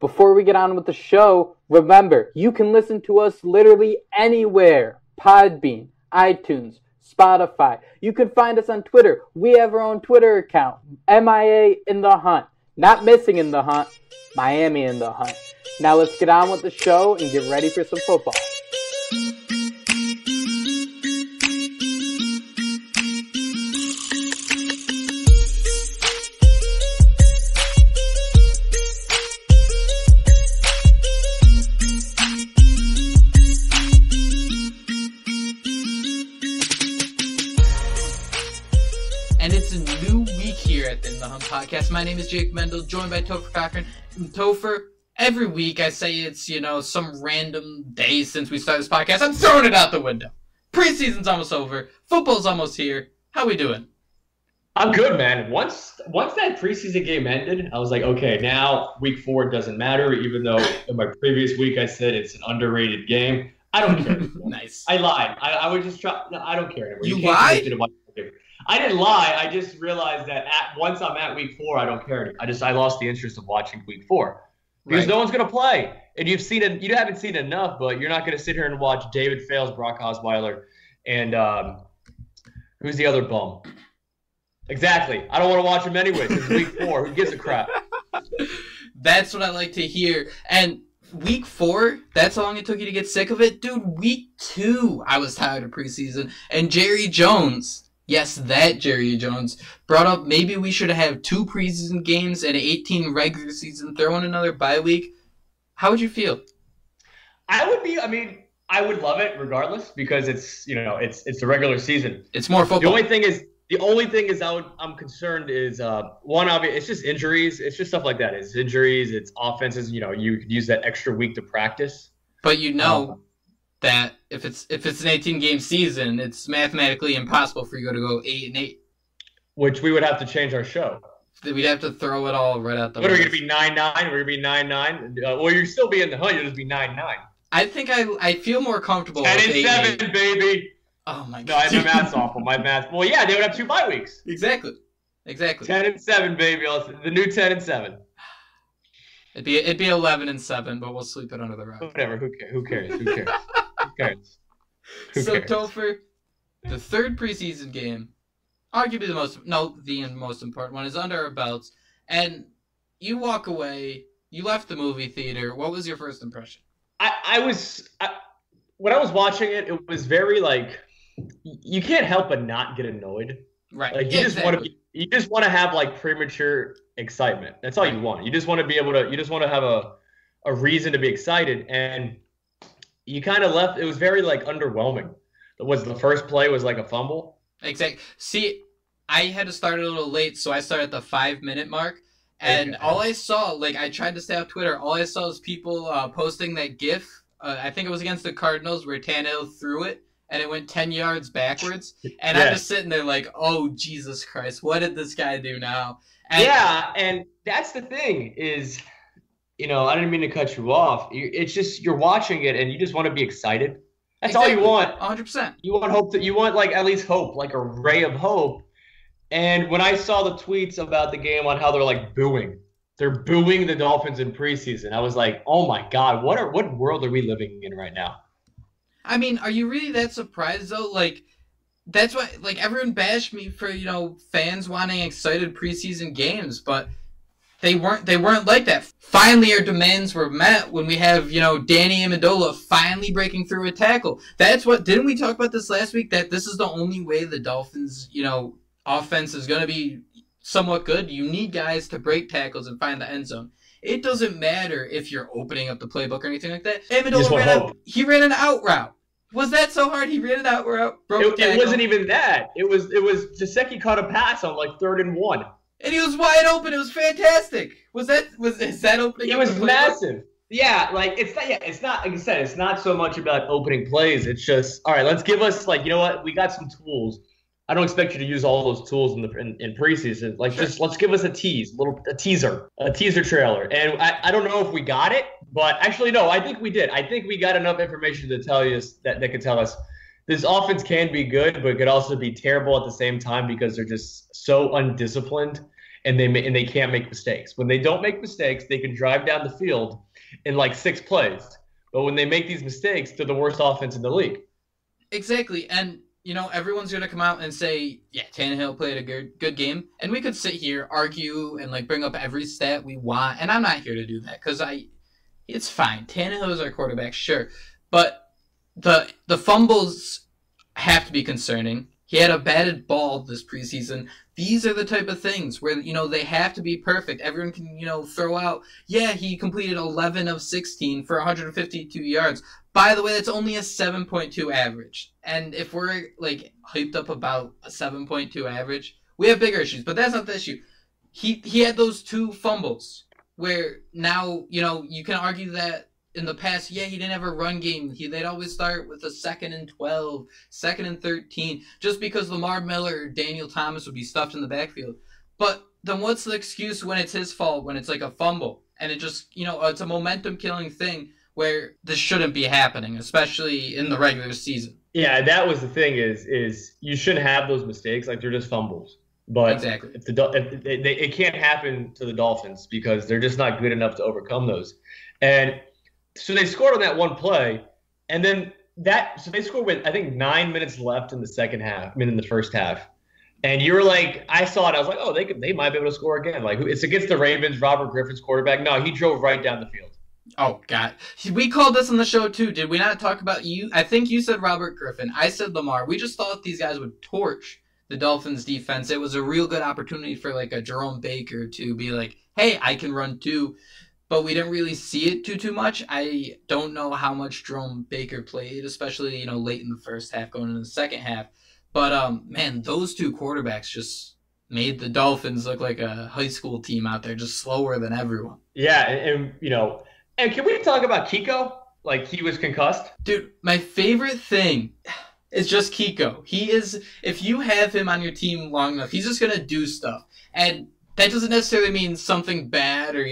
Before we get on with the show, remember, you can listen to us literally anywhere. Podbean, iTunes, Spotify. You can find us on Twitter. We have our own Twitter account, MIA in the Hunt. Not missing in the hunt, Miami in the hunt. Now let's get on with the show and get ready for some football. Podcast. My name is Jake Mendel, joined by Topher Cochran. And Topher, every week I say it's, some random day since we started this podcast. I'm throwing it out the window. Preseason's almost over. Football's almost here. How we doing? I'm good, man. Once that preseason game ended, I was like, okay, now week 4 doesn't matter, even though in my previous week I said it's an underrated game. I don't care anymore. Nice. I lied. I would just try. No, I don't care anymore. You lied? I didn't lie. I just realized that once I'm at week 4, I don't care anymore. I lost the interest of watching week 4 because no one's gonna play, and you haven't seen enough, but you're not gonna sit here and watch David Fales, Brock Osweiler, and who's the other bum? Exactly. I don't want to watch him anyway. It's week 4. Who gives a crap? That's what I like to hear. And week 4, that's how long it took you to get sick of it, dude. Week 2, I was tired of preseason, and Jerry Jones. Yes, that Jerry Jones brought up maybe we should have 2 preseason games and 18 regular season, throw in another bye week. How would you feel? I would love it regardless because it's the regular season. It's more football. The only thing is I'm concerned is one obvious. It's just injuries. It's just stuff like that. It's injuries. It's offenses. You could use that extra week to practice. But that if it's an 18-game season, it's mathematically impossible for you to go 8-8. Which we would have to change our show. We'd have to throw it all right out the window. What are we going to be 9-9? We're going to be 9-9. Well, you'll still be in the hunt. You'll just be 9-9. I think I feel more comfortable. 10-7, baby. Oh my god. No, my math's awful. My math. Well, yeah, they would have 2 bye weeks. Exactly. 10-7, baby. The new 10-7. It'd be 11-7, but we'll sleep it under the rug. Whatever. Who cares? Who cares? So Topher, the 3rd preseason game, arguably the most important one, is under our belts, and you walk away. You left the movie theater. What was your first impression? When I was watching it, it was very you can't help but not get annoyed. Right. Like you just want to have premature excitement. That's all you want. You just want to be able to. You just want to have a reason to be excited, and you kind of left. It was very underwhelming. The first play was a fumble. Exactly. See, I had to start a little late, so I started at the 5-minute mark, and all I saw, I tried to stay off Twitter. All I saw was people posting that GIF. I think it was against the Cardinals where Tannehill threw it, and it went 10 yards backwards. And I'm just sitting there oh, Jesus Christ, what did this guy do now? And that's the thing is, I didn't mean to cut you off. It's just you're watching it, and you just want to be excited. That's all you want. 100%. You want hope. You want at least hope, a ray of hope. And when I saw the tweets about the game on how they're booing. They're booing the Dolphins in preseason. I was like, oh my God, what world are we living in right now? I mean, are you really that surprised though? That's why everyone bashed me for, fans wanting excited preseason games, but they weren't like that. Finally our demands were met when we have, Danny Amendola finally breaking through a tackle. Didn't we talk about this last week, that this is the only way the Dolphins, offense is going to be somewhat good? You need guys to break tackles and find the end zone. It doesn't matter if you're opening up the playbook or anything like that. Amendola ran an out route. Was that so hard? He ran an out route, broke it wasn't even that. It was Gesicki caught a pass on 3rd and 1. And he was wide open. It was fantastic. Is that opening? It was massive. Yeah, it's not like I said, it's not so much about opening plays. It's just, all right, let's give us you know what? We got some tools. I don't expect you to use all those tools in preseason. Just let's give us a teaser trailer. And I don't know if we got it, but actually no, I think we did. I think we got enough information to tell you that could tell us this offense can be good, but it could also be terrible at the same time because they're just so undisciplined. and they can't make mistakes. When they don't make mistakes, they can drive down the field in like 6 plays. But when they make these mistakes, they're the worst offense in the league. Exactly. And, everyone's going to come out and say, yeah, Tannehill played a good game. And we could sit here, argue, and, like, bring up every stat we want. And I'm not here to do that because it's fine. Tannehill is our quarterback, sure. But the fumbles have to be concerning. He had a batted ball this preseason. These are the type of things where, they have to be perfect. Everyone can, throw out, yeah, he completed 11 of 16 for 152 yards. By the way, that's only a 7.2 average. And if we're, like, hyped up about a 7.2 average, we have bigger issues. But that's not the issue. He had those 2 fumbles where now, you can argue that in the past, yeah, he didn't have a run game. They'd always start with a 2nd and 12, 2nd and 13, just because Lamar Miller or Daniel Thomas would be stuffed in the backfield. But then what's the excuse when it's his fault, when it's like a fumble? And it just, it's a momentum-killing thing where this shouldn't be happening, especially in the regular season. Yeah, that was the thing is you shouldn't have those mistakes. Like, they're just fumbles. But exactly. It can't happen to the Dolphins because they're just not good enough to overcome those. And so they scored on that one play, and then so they scored with, I think, 9 minutes left in the second half. I mean, in the first half. And you were like, I saw it. I was like, oh, they might be able to score again. Like, it's against the Ravens, Robert Griffin's quarterback. No, he drove right down the field. Oh, God. We called this on the show, too. Did we not talk about you? I think you said Robert Griffin. I said Lamar. We just thought these guys would torch the Dolphins defense. It was a real good opportunity for, like, a Jerome Baker to be like, hey, I can run too. But we didn't really see it too much. I don't know how much Jerome Baker played, especially, late in the first half, going into the second half. But, man, those 2 quarterbacks just made the Dolphins look like a high school team out there, just slower than everyone. Yeah, and can we talk about Kiko? Like, he was concussed? Dude, my favorite thing is just Kiko. He is, if you have him on your team long enough, he's just going to do stuff. And that doesn't necessarily mean something bad or,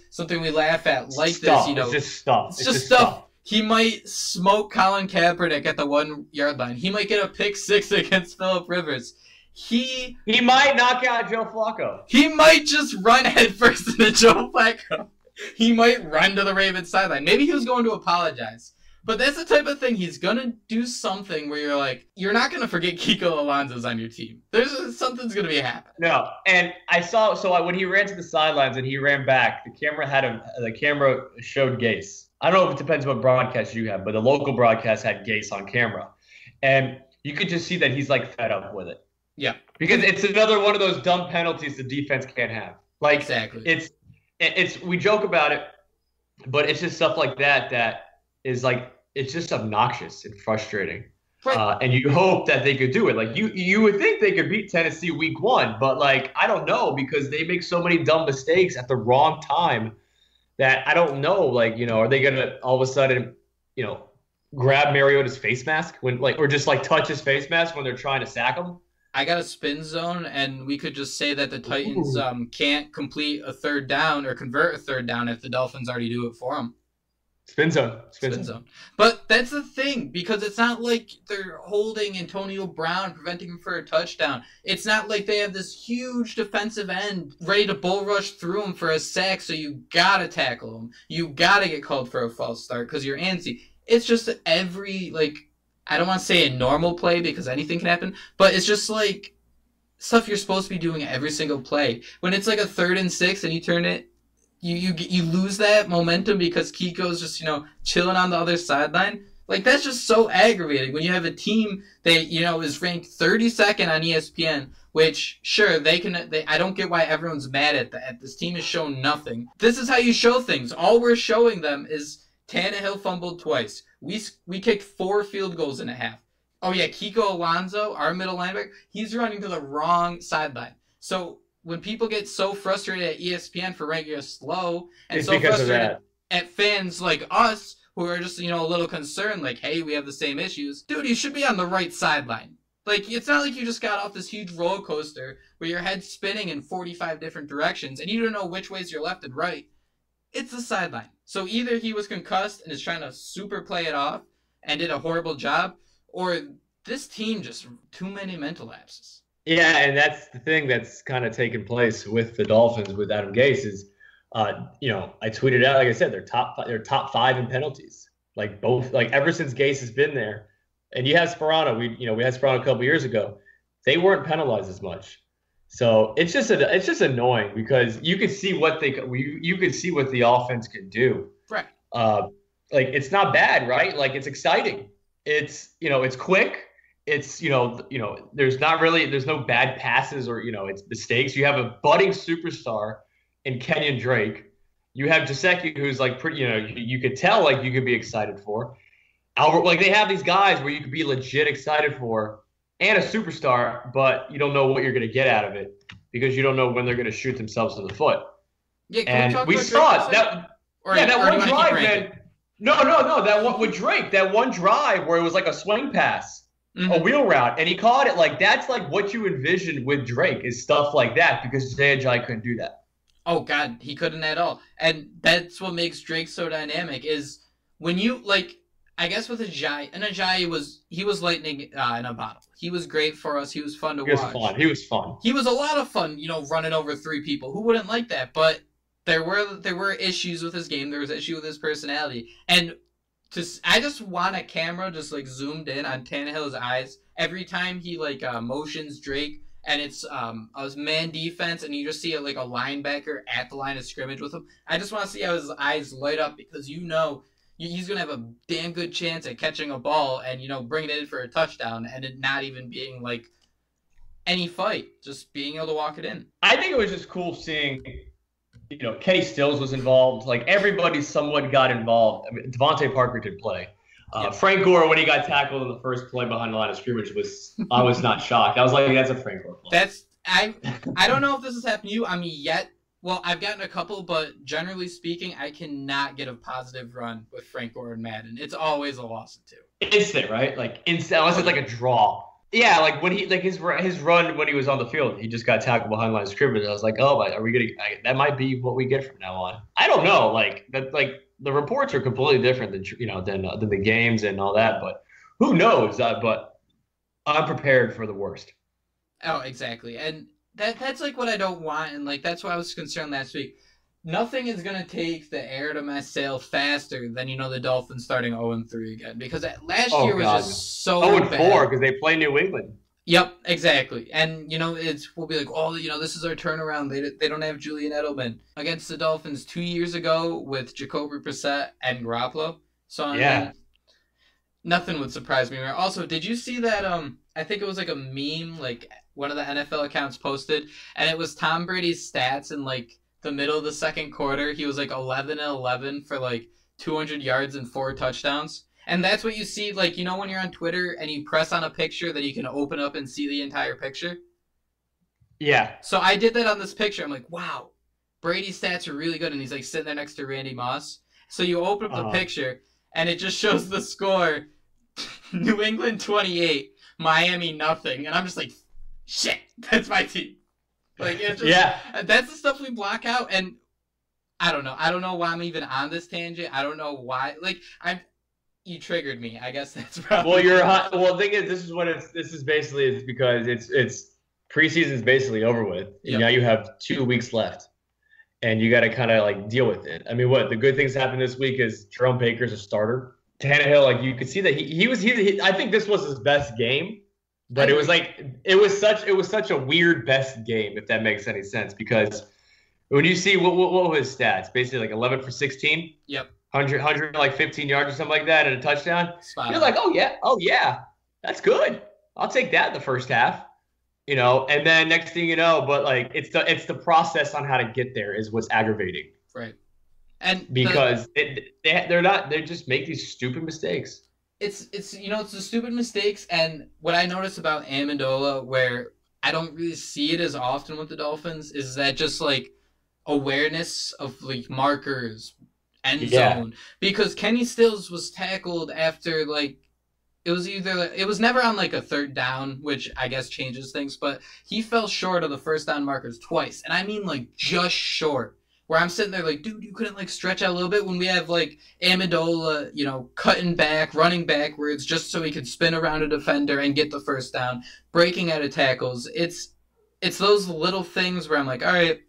something we laugh at like stuff. this, It's just stuff. It's just stuff. He might smoke Colin Kaepernick at the 1-yard line. He might get a pick 6 against Phillip Rivers. He might knock out Joe Flacco. He might just run headfirst into Joe Flacco. He might run to the Ravens sideline. Maybe he was going to apologize. But that's the type of thing. He's going to do something where you're like, you're not going to forget Kiko Alonso's on your team. Something's going to be happening. No. And I saw, when he ran to the sidelines and he ran back, the camera showed Gase. I don't know if it depends what broadcast you have, but the local broadcast had Gase on camera. And you could just see that he's like fed up with it. Yeah. Because it's another one of those dumb penalties the defense can't have. Like, exactly. It's we joke about it, but it's just stuff like that is like, it's just obnoxious and frustrating. Right. And you hope that they could do it. Like, you would think they could beat Tennessee week 1, but like, I don't know, because they make so many dumb mistakes at the wrong time that I don't know, like, are they going to all of a sudden, grab Mariota's face mask or just like touch his face mask when they're trying to sack him? I got a spin zone, and we could just say that the Titans can't complete a 3rd down or convert a 3rd down if the Dolphins already do it for them. Spin zone. But that's the thing, because it's not like they're holding Antonio Brown, preventing him for a touchdown. It's not like they have this huge defensive end ready to bull rush through him for a sack, so you gotta tackle him. You gotta get called for a false start because you're antsy. It's just every, like, I don't want to say a normal play because anything can happen, but it's just like stuff you're supposed to be doing every single play. When it's like a 3rd and 6 and you turn it, you lose that momentum because Kiko's just, chilling on the other sideline. Like, that's just so aggravating when you have a team that, is ranked 32nd on ESPN, which, sure, I don't get why everyone's mad at that. This team has shown nothing. This is how you show things. All we're showing them is Tannehill fumbled twice. We kicked 4 field goals in a half. Oh, yeah, Kiko Alonso, our middle linebacker, he's running to the wrong sideline. So when people get so frustrated at ESPN for ranking us low, and so frustrated at fans like us who are just, a little concerned, like, hey, we have the same issues. Dude, you should be on the right sideline. Like, it's not like you just got off this huge roller coaster where your head's spinning in 45 different directions and you don't know which way's your left and right. It's the sideline. So either he was concussed and is trying to super play it off and did a horrible job, or this team just too many mental lapses. Yeah, and that's the thing that's kind of taken place with the Dolphins with Adam Gase is, I tweeted out, like I said, they're top five in penalties. Like both, like ever since Gase has been there, and you have Sperano. We had Sperano a couple years ago. They weren't penalized as much. So it's just annoying because you could see what you could see what the offense could do. Right. Like it's not bad, right? Like it's exciting. It's quick. It's there's no bad passes or it's mistakes. You have a budding superstar in Kenyan Drake. You have Jaceki, who's like pretty, you could tell like you could be excited for. Albert, like they have these guys where you could be legit excited for, and a superstar, but you don't know what you're going to get out of it because you don't know when they're going to shoot themselves in the foot. Yeah, and we saw it. That one drive, man. No. That one with Drake, that one drive where it was like a swing pass. Mm-hmm. A wheel route, and he caught it. Like that's like what you envisioned with Drake is stuff like that because Jai couldn't do that. Oh God, he couldn't at all, and that's what makes Drake so dynamic. Is when you I guess with Ajayi, and Ajayi was lightning in a bottle. He was great for us. He was fun to watch. He was fun. He was a lot of fun. Running over three people. Who wouldn't like that? But there were issues with his game. There was an issue with his personality, and. I just want a camera just zoomed in on Tannehill's eyes every time he motions Drake and it's a man defense and you just see a linebacker at the line of scrimmage with him. I just want to see how his eyes light up because he's gonna have a damn good chance at catching a ball and bringing it in for a touchdown and it not even being any fight, just being able to walk it in. I think it was just cool seeing. Kenny Stills was involved. Like everybody somewhat got involved. I mean, Devontae Parker did play. Frank Gore, when he got tackled in the first play behind the line of scrimmage, I was not shocked. I was like, that's a Frank Gore play. I don't know if this has happened to you. I mean, yet. Well, I've gotten a couple, but generally speaking, I cannot get a positive run with Frank Gore and Madden. It's always a loss of 2. Instant, right? Like instant, unless it's like a draw. Yeah, like when his run when he was on the field, he just got tackled behind line of scrimmage. I was like, oh, are we gonna? That might be what we get from now on. I don't know. The reports are completely different than the games and all that. But who knows? But I'm prepared for the worst. Oh, exactly, and that's what I don't want, and that's why I was concerned last week. Nothing is going to take the air to my sail faster than, the Dolphins starting 0-3 again. Because last year was just so 0-4 bad. because they play New England. Yep, exactly. And, we'll be like, this is our turnaround. They don't have Julian Edelman. Against the Dolphins 2 years ago with Jacoby Brissett and Garoppolo. So, yeah. Nothing would surprise me more. Also, did you see that, I think it was a meme, one of the NFL accounts posted, and it was Tom Brady's stats in, the middle of the second quarter. He was 11-11 for 200 yards and 4 touchdowns. And that's what you see, when you're on Twitter and you press on a picture that you can open up and see the entire picture. Yeah. So I did that on this picture. I'm like, wow, Brady's stats are really good. And he's sitting there next to Randy Moss. So you open up the picture and it just shows the score. New England 28, Miami nothing. And I'm just like, shit, that's my team. It's just, that's the stuff we block out, and I don't know. I don't know why I'm even on this tangent. I don't know why. You triggered me. I guess that's probably. Well, the thing is, this is basically because it's preseason's basically over with. Yep. Now you have 2 weeks left, and you got to kind of deal with it. I mean, the good things happened this week is Jerome Baker's a starter. Tannehill, you could see that he I think this was his best game. But it was such a weird best game, if that makes any sense, because when you see what were his stats, basically 11 for 16, yep, 100 15 yards or something like that and a touchdown. Spot You're on. oh yeah, that's good. I'll take that in the first half, And then next thing you know, but it's the process on how to get there is what's aggravating, right? And because they just make these stupid mistakes. It's the stupid mistakes, and what I notice about Amendola, where I don't really see it as often with the Dolphins, is that just awareness of markers, end zone. Because Kenny Stills was tackled after it was never on a third down, which I guess changes things, but he fell short of the first down markers twice, and I mean just short. where I'm sitting there like, dude, you couldn't like stretch out a little bit when we have like Amendola, you know, cutting back, running backwards just so he could spin around a defender and get the first down, breaking out of tackles. It's those little things where I'm like, all right,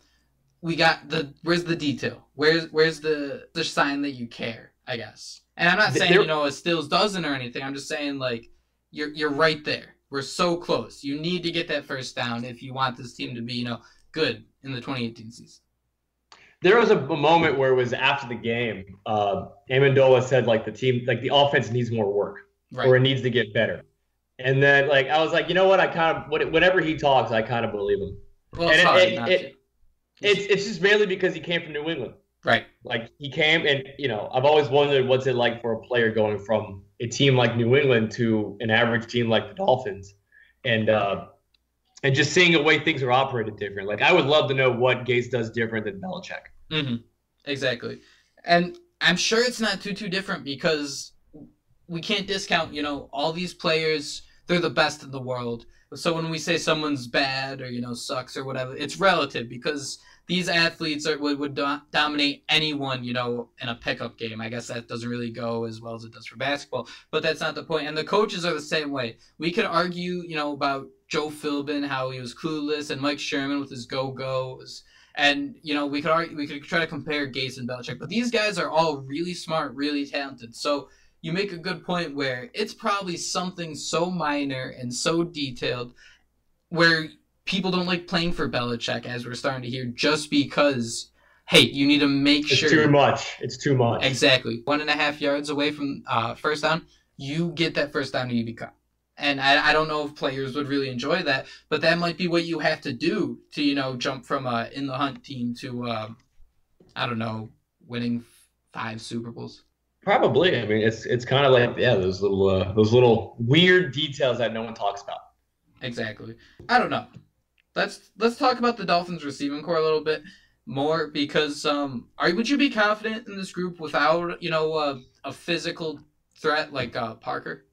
where's the detail? Where's the sign that you care, I guess. And I'm not saying, you know, a Stills doesn't or anything. I'm just saying like you're right there. We're so close. You need to get that first down if you want this team to be, you know, good in the 2018 season. There was a moment where it was after the game. Amendola said like the offense needs more work, right, or it needs to get better. And then like I was like, you know what? Whenever he talks, I kind of believe him. Well, and it's just mainly because he came from New England, right? Like he came, and you know, I've always wondered what's it like for a player going from a team like New England to an average team like the Dolphins, and just seeing the way things are operated different. Like, I would love to know what Gase does different than Belichick. Mm-hmm. Exactly. And I'm sure it's not too different because we can't discount, you know, all these players, they're the best in the world. So when we say someone's bad or, you know, sucks or whatever, it's relative because these athletes would dominate anyone, you know, in a pickup game. I guess that doesn't really go as well as it does for basketball, but that's not the point. And the coaches are the same way. We could argue, you know, about Joe Philbin, how he was clueless, and Mike Sherman with his go-go's. And, you know, we could try to compare Gase and Belichick, but these guys are all really smart, really talented. So you make a good point where it's probably something so minor and so detailed where people don't like playing for Belichick, as we're starting to hear, just because, hey, you need to make sure. It's too much. It's too much. Exactly. 1.5 yards away from first down, you get that first down and you become. And I don't know if players would really enjoy that, but that might be what you have to do to, you know, jump from a in the hunt team to, I don't know, winning 5 Super Bowls. Probably. I mean, it's kind of like, yeah, those little weird details that no one talks about. Exactly. I don't know. Let's talk about the Dolphins receiving core a little bit more because would you be confident in this group without, you know, a physical threat like Parker?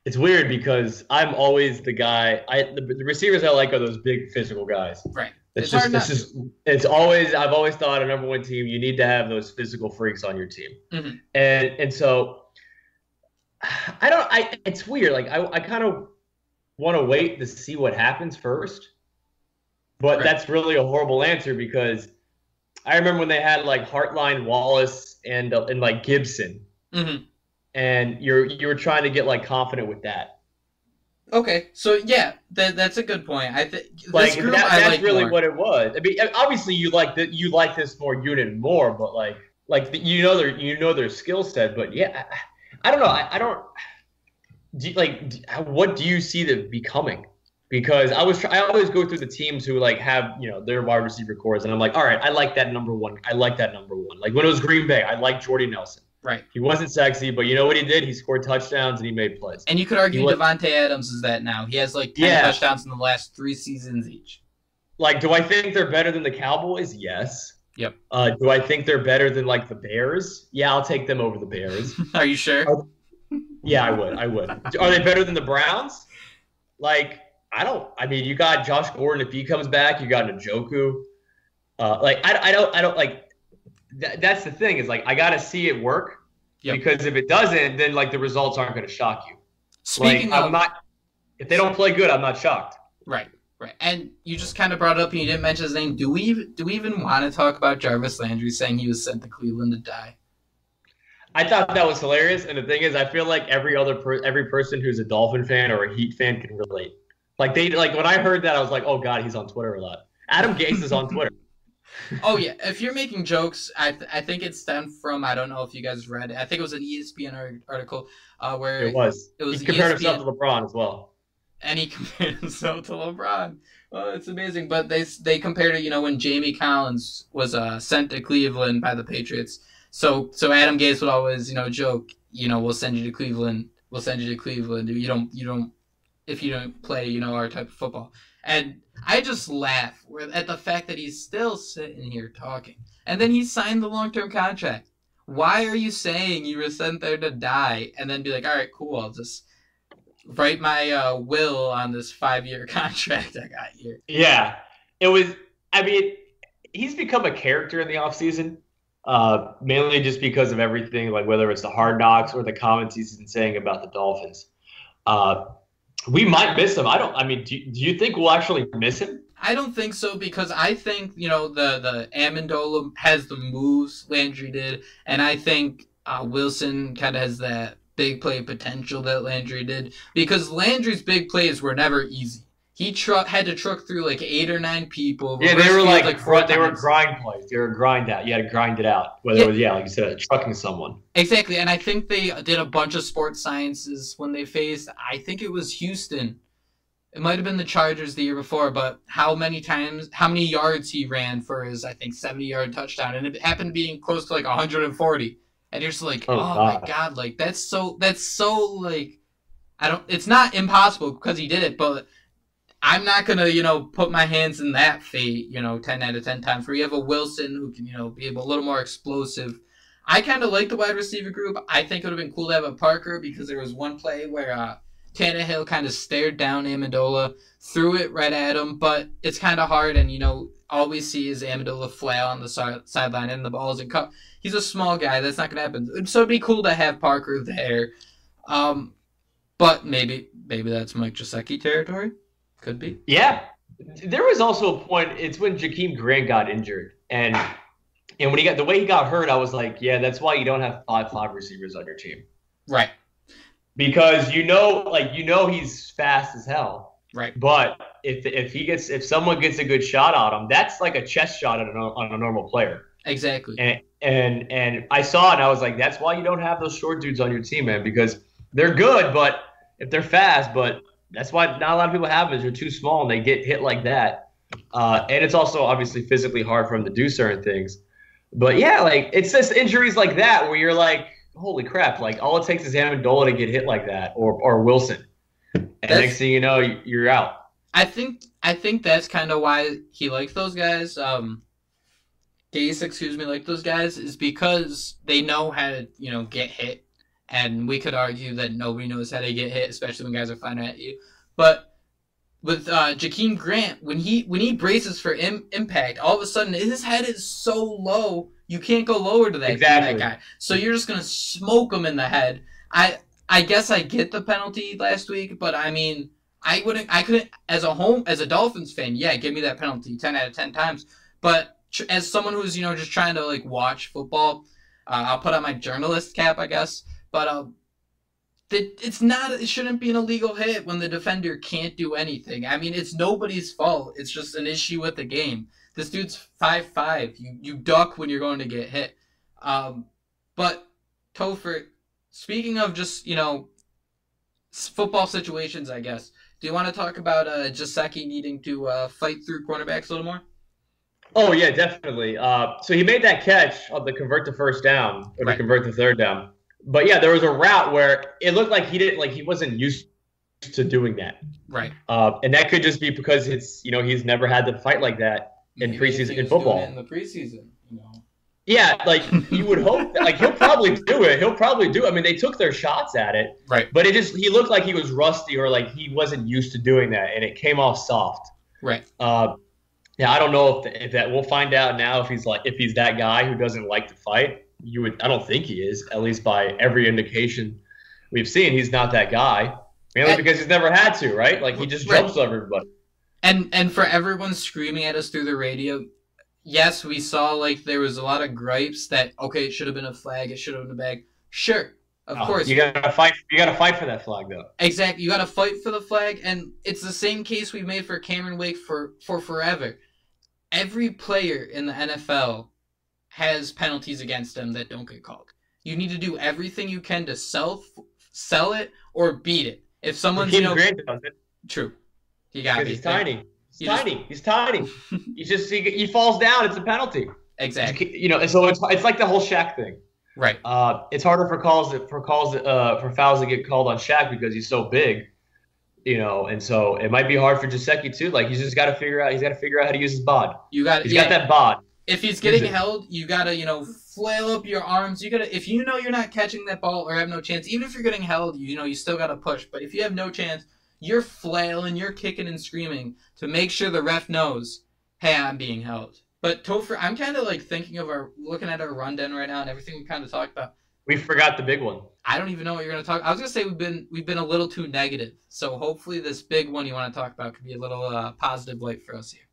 It's weird because I'm always the guy. The receivers I like are those big physical guys. Right. I've always thought a number one team, you need to have those physical freaks on your team. Mm-hmm. And so it's weird. Like I kind of want to wait to see what happens first, but right, that's really a horrible answer because I remember when they had like Hartline, Wallace, and like Gibson. Mm-hmm. And you were trying to get like confident with that. Okay, so yeah, that's a good point. I think like that's really more what it was. I mean, obviously you like this more unit more, but like you know their skill set. But yeah, I don't know. I don't. What do you see them becoming? Because I always go through the teams who like have, you know, their wide receiver cores, and I'm like, all right, I like that number one. Like when it was Green Bay, I liked Jordy Nelson. Right. He wasn't sexy, but you know what he did? He scored touchdowns and he made plays. And you could argue Devontae Adams is that now. He has like 10 touchdowns in the last 3 seasons each. Like, do I think they're better than the Cowboys? Yes. Yep. Do I think they're better than like the Bears? Yeah, I'll take them over the Bears. Are you sure? Yeah, I would. Are they better than the Browns? Like, I mean, you got Josh Gordon if he comes back. You got Njoku. I don't like. That's the thing is like I got to see it work because if it doesn't, then like the results aren't going to shock you. If they don't play good, I'm not shocked. Right. And you just kind of brought it up and you didn't mention his name. Do we even want to talk about Jarvis Landry saying he was sent to Cleveland to die? I thought that was hilarious. And the thing is, I feel like every person who's a Dolphin fan or a Heat fan can relate. Like when I heard that, I was like, oh God, he's on Twitter a lot. Adam Gase is on Twitter. Oh yeah, if you're making jokes, I think it stemmed from, I don't know if you guys read it. I think it was an ESPN article where it was he compared himself to LeBron as well. And he compared himself to LeBron. Oh, it's amazing. But they compared it, you know, when Jamie Collins was sent to Cleveland by the Patriots. So Adam Gase would always, you know, joke, you know, we'll send you to Cleveland. You don't if you don't play, you know, our type of football. And I just laugh at the fact that he's still sitting here talking. And then he signed the long-term contract. Why are you saying you were sent there to die and then be like, all right, cool, I'll just write my will on this 5-year contract I got here? Yeah. It was, I mean, he's become a character in the offseason, mainly just because of everything, like whether it's the Hard Knocks or the comments he's been saying about the Dolphins. We might miss him. I mean, do you think we'll actually miss him? I don't think so, because I think, the Amendola has the moves Landry did, and I think Wilson kind of has that big play potential that Landry did, because Landry's big plays were never easy. He had to truck through like 8 or 9 people. Yeah, they were they were times. grind plays. They were grind out. You had to grind it out. Whether it was, like you said, trucking someone. Exactly, and I think they did a bunch of sports sciences when they faced, I think it was Houston. It might have been the Chargers the year before, but how many yards he ran for his, I think, 70-yard touchdown, and it happened being close to like 140. And you're just like, oh my God, like that's so like, it's not impossible because he did it, but I'm not going to, put my hands in that fate, 10 out of 10 times, where you have a Wilson who can, be a little more explosive. I kind of like the wide receiver group. I think it would have been cool to have a Parker, because there was one play where Tannehill kind of stared down Amendola, threw it right at him, but it's kind of hard, and, all we see is Amendola flail on the sideline, and the ball isn't cut. He's a small guy. That's not going to happen. So it'd be cool to have Parker there. But maybe that's Mike Gesicki territory. Could be. Yeah. There was also a point, it's when Jakeem Grant got injured. And when the way he got hurt, I was like, yeah, that's why you don't have 5 receivers on your team. Right. Because he's fast as hell. Right. But if someone gets a good shot on him, that's like a chest shot on a normal player. Exactly. And I saw it and I was like, that's why you don't have those short dudes on your team, man, because they're good, but if they're fast, but that's why not a lot of people have it, is they're too small and they get hit like that. And it's also obviously physically hard for them to do certain things. But yeah, like it's just injuries like that where you're like, holy crap, like all it takes is Amendola to get hit like that, or Wilson. And next thing you know, you're out. I think that's kind of why he likes those guys. Gase, like those guys, is because they know how to, get hit. And we could argue that nobody knows how to get hit, especially when guys are flying at you. But with Jakeem Grant, when he braces for impact, all of a sudden his head is so low, you can't go lower to that guy. So you're just gonna smoke him in the head. I guess I get the penalty last week, but I mean, I couldn't as a Dolphins fan. Yeah, give me that penalty 10 out of 10 times. But as someone who's just trying to like watch football, I'll put on my journalist cap, I guess. But it shouldn't be an illegal hit when the defender can't do anything. I mean, it's nobody's fault. It's just an issue with the game. This dude's 5'5". You duck when you're going to get hit. But Topher, speaking of just, football situations, I guess, do you want to talk about Gesicki needing to fight through cornerbacks a little more? Oh, yeah, definitely. So he made that catch on the convert to first down, or to convert to third down. But yeah, there was a route where it looked like he wasn't used to doing that. Right. And that could just be because he's never had to fight like that in preseason in football. Doing it in the preseason, Yeah, like you would hope that, like he'll probably do it. I mean, they took their shots at it. Right. But he looked like he was rusty, or like he wasn't used to doing that, and it came off soft. Right. Yeah, I don't know if that we'll find out now if he's that guy who doesn't like to fight. I don't think he is, at least by every indication we've seen. He's not that guy, mainly because he's never had to, right? Like he just jumps over everybody. And for everyone screaming at us through the radio, yes, we saw like there was a lot of gripes that it should have been a flag, it should have been a bag. Sure, of course. You gotta fight. You gotta fight for that flag, though. Exactly, you gotta fight for the flag, and it's the same case we've made for Cameron Wake for forever. Every player in the NFL has penalties against them that don't get called. You need to do everything you can to sell it or beat it. If someone's Grant does it. True, he got he's tiny. He's tiny. He falls down. It's a penalty. Exactly. So it's like the whole Shaq thing. Right. It's harder for fouls to get called on Shaq because he's so big. And so it might be hard for Gesicki too. Like he's just got to figure out. He's got to figure out how to use his bod. He's got that bod. If he's getting held, you gotta, flail up your arms. If you're not catching that ball or have no chance, even if you're getting held, you still gotta push. But if you have no chance, you're flailing, you're kicking and screaming to make sure the ref knows, hey, I'm being held. But Topher, I'm kind of like thinking of looking at our rundown right now and everything we kind of talked about. We forgot the big one. I don't even know what you're going to talk. I was going to say we've been a little too negative. So hopefully this big one you want to talk about could be a little positive light for us here.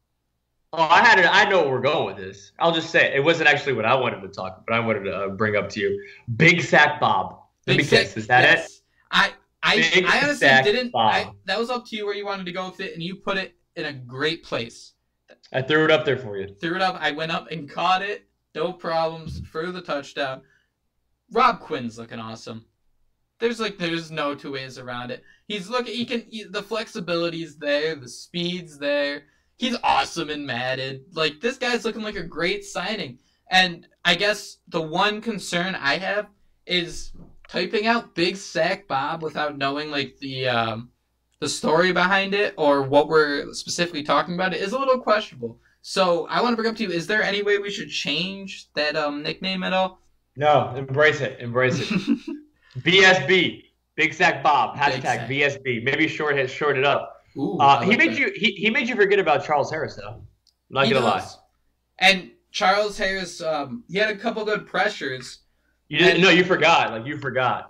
Oh, I know where we're going with this. I'll just say it wasn't actually what I wanted to talk, but I wanted to bring up to you. Big Sack Bob. Let me guess. Is that it? I honestly didn't. That was up to you where you wanted to go with it, and you put it in a great place. I threw it up there for you. Threw it up. I went up and caught it. No problems for the touchdown. Rob Quinn's looking awesome. There's no two ways around it. The flexibility's there, the speed's there. He's awesome in Madden. Like, this guy's looking like a great signing. And I guess the one concern I have is typing out Big Sack Bob without knowing like the story behind it or what we're specifically talking about is a little questionable. So I want to bring up to you, is there any way we should change that nickname at all? No, embrace it. BSB, Big Sack Bob, hashtag BSB. Maybe short it up. Ooh, he made you forget about Charles Harris though. I'm not gonna lie. And Charles Harris, he had a couple good pressures. You didn't? No, you forgot. Like,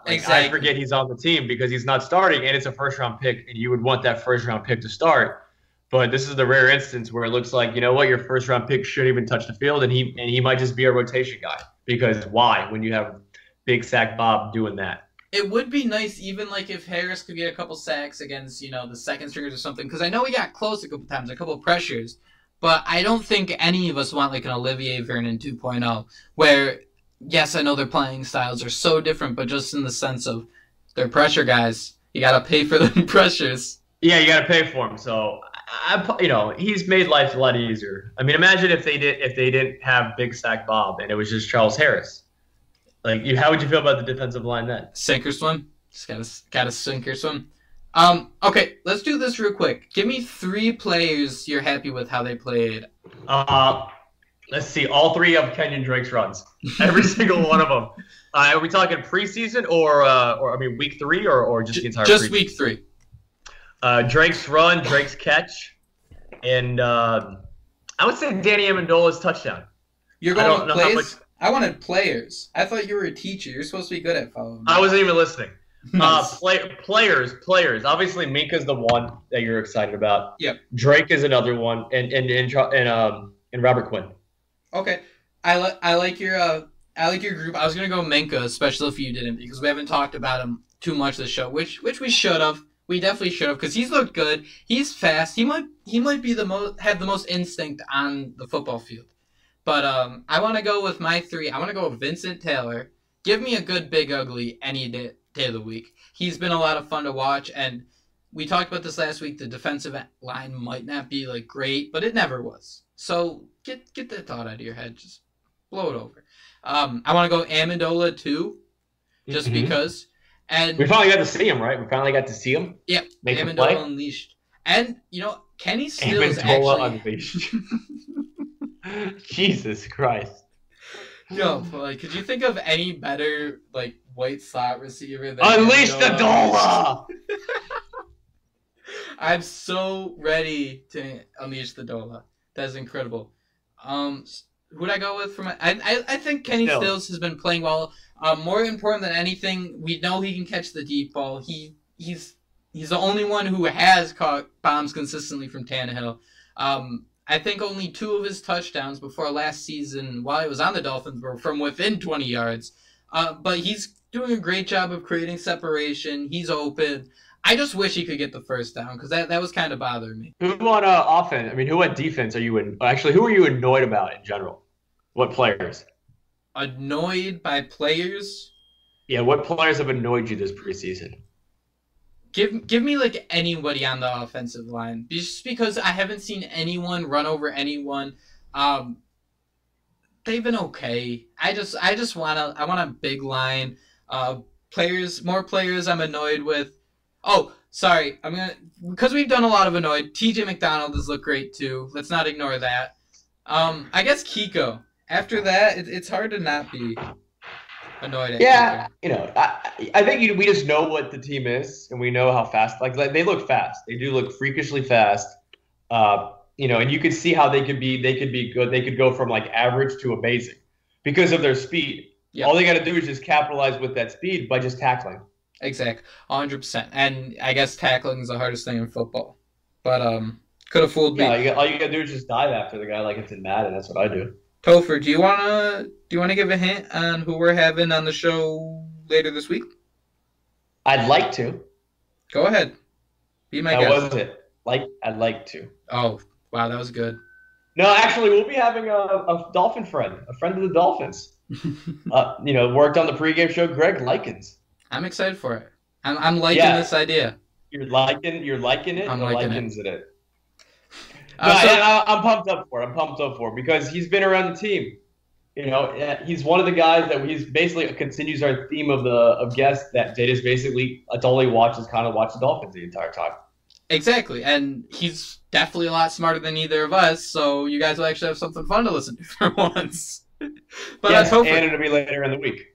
exactly. I forget he's on the team because he's not starting, and it's a first-round pick, and you would want that first-round pick to start. But this is the rare instance where it looks like, you know what, your first-round pick shouldn't even touch the field, and he might just be a rotation guy. Because why? When you have Big Sack Bob doing that. It would be nice, even like if Harris could get a couple sacks against, the second stringers or something. Because I know he got close a couple times, a couple of pressures. But I don't think any of us want like an Olivier Vernon 2.0, where, yes, I know their playing styles are so different, but just in the sense of they're pressure guys. You got to pay for the pressures. Yeah, you got to pay for them. So, he's made life a lot easier. I mean, imagine if they didn't have Big Sack Bob and it was just Charles Harris. Like, how would you feel about the defensive line then? Sink or swim. Just gotta sink or swim. Okay, let's do this real quick. Give me 3 players you're happy with how they played. Let's see, all 3 of Kenyan Drake's runs. Every single one of them. Are we talking preseason or week 3 or just the entire Just preseason? week 3. Drake's run, Drake's catch, and I would say Danny Amendola's touchdown. You're going with plays? I wanted players. I thought you were a teacher. You're supposed to be good at following. I wasn't even listening. Nice. Players. Obviously, Minka's the one that you're excited about. Yep. Drake is another one, and Robert Quinn. Okay, I like your group. I was gonna go Minka, especially if you didn't, because we haven't talked about him too much this show, which we should have. We definitely should have, because he's looked good. He's fast. He might be have the most instinct on the football field. But I want to go with my 3. I want to go with Vincent Taylor. Give me a good big ugly any day of the week. He's been a lot of fun to watch, and we talked about this last week. The defensive line might not be like great, but it never was. So get that thought out of your head. Just blow it over. I want to go Amendola too, just because. And we finally got to see him, right? We finally got to see him. Yep. Make him Amendola play. Unleashed. And Kenny Stills Amendola actually. Unleashed. Jesus Christ. Yo, like, could you think of any better like white slot receiver than Unleash the DOLLLLLA? I'm so ready to unleash the DOLLLLLA. That's incredible. Who'd I go with from? I think Kenny Stills has been playing well. More important than anything, we know he can catch the deep ball. He's the only one who has caught bombs consistently from Tannehill. I think only 2 of his touchdowns before last season, while he was on the Dolphins, were from within 20 yards. But he's doing a great job of creating separation. He's open. I just wish he could get the first down, because that was kind of bothering me. Who on offense? I mean, who on defense are you Actually, who are you annoyed about in general? What players? Annoyed by players? Yeah, what players have annoyed you this preseason? Give me like anybody on the offensive line, just because I haven't seen anyone run over anyone. They've been okay. I want a big line. More players I'm annoyed with. Oh, sorry. Because we've done a lot of annoyed. TJ McDonald has looked great too. Let's not ignore that. I guess Kiko. After that, it's hard to not be annoyed at Kiko. I think we just know what the team is, and we know how fast. Like they look fast. They do look freakishly fast. and you could see how they could be good. They could go from like average to amazing because of their speed. Yep. All they got to do is just capitalize with that speed by just tackling. Exactly, 100%. And I guess tackling is the hardest thing in football. But could have fooled me. Yeah, all you got to do is just dive after the guy like it's in Madden. That's what I do. Topher, do you wanna give a hint on who we're having on the show later this week? I'd like to. Go ahead. Be my guest. That was it. I'd like to. Oh, wow, that was good. No, actually, we'll be having a Dolphin friend, a friend of the Dolphins. Worked on the pregame show, Greg Likens. I'm excited for it. I'm liking this idea. You're liking it. I'm liking it. I'm pumped up for it because he's been around the team. He's one of the guys that he's basically continues our theme of guests that they just basically that's all he watches, kind of watch the Dolphins the entire time. Exactly, and he's definitely a lot smarter than either of us, so you guys will actually have something fun to listen to for once. But yes, Topher, and it'll be later in the week.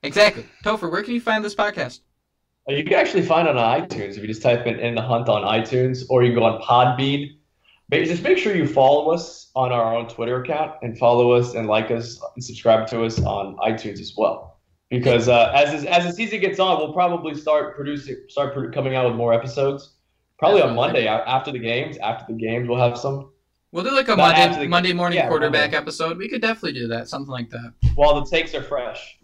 Exactly. Topher, where can you find this podcast? You can actually find it on iTunes if you just type in the hunt on iTunes, or you can go on Podbean. Just make sure you follow us on our own Twitter account and follow us and like us and subscribe to us on iTunes as well. Because as the season gets on, we'll probably start coming out with more episodes. Probably on Monday after the games. After the games, we'll have some. We'll do like a Monday morning quarterback episode. We could definitely do that, something like that. While the takes are fresh.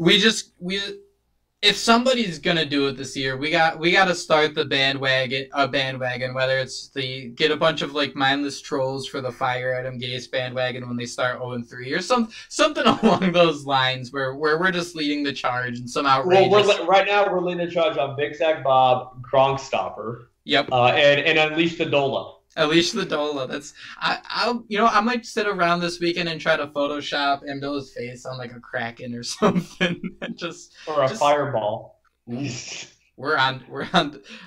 If somebody's gonna do it this year, we got to start the bandwagon. Whether it's get a bunch of like mindless trolls for the fire Adam Gase bandwagon when they start 0-3 or something along those lines, where we're just leading the charge and some outrageous. Well, right now we're leading the charge on Big Sack Bob, Gronk Stopper. Yep. And Unleash the DOLLLLLA. Unleash the DOLLLLLA. That's I might sit around this weekend and try to Photoshop Emdo's face on like a Kraken or something, and a fireball. We're on.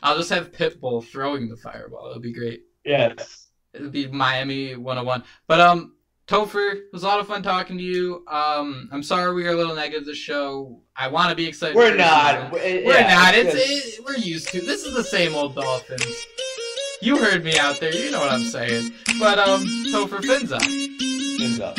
I'll just have Pitbull throwing the fireball. It'll be great. Yes. It'll be Miami 101. But Topher, it was a lot of fun talking to you. I'm sorry we were a little negative this show. I want to be excited. We're not. We're not. We're used to. This is the same old Dolphins. You heard me out there. You know what I'm saying. But Topher, fins up. Fins up.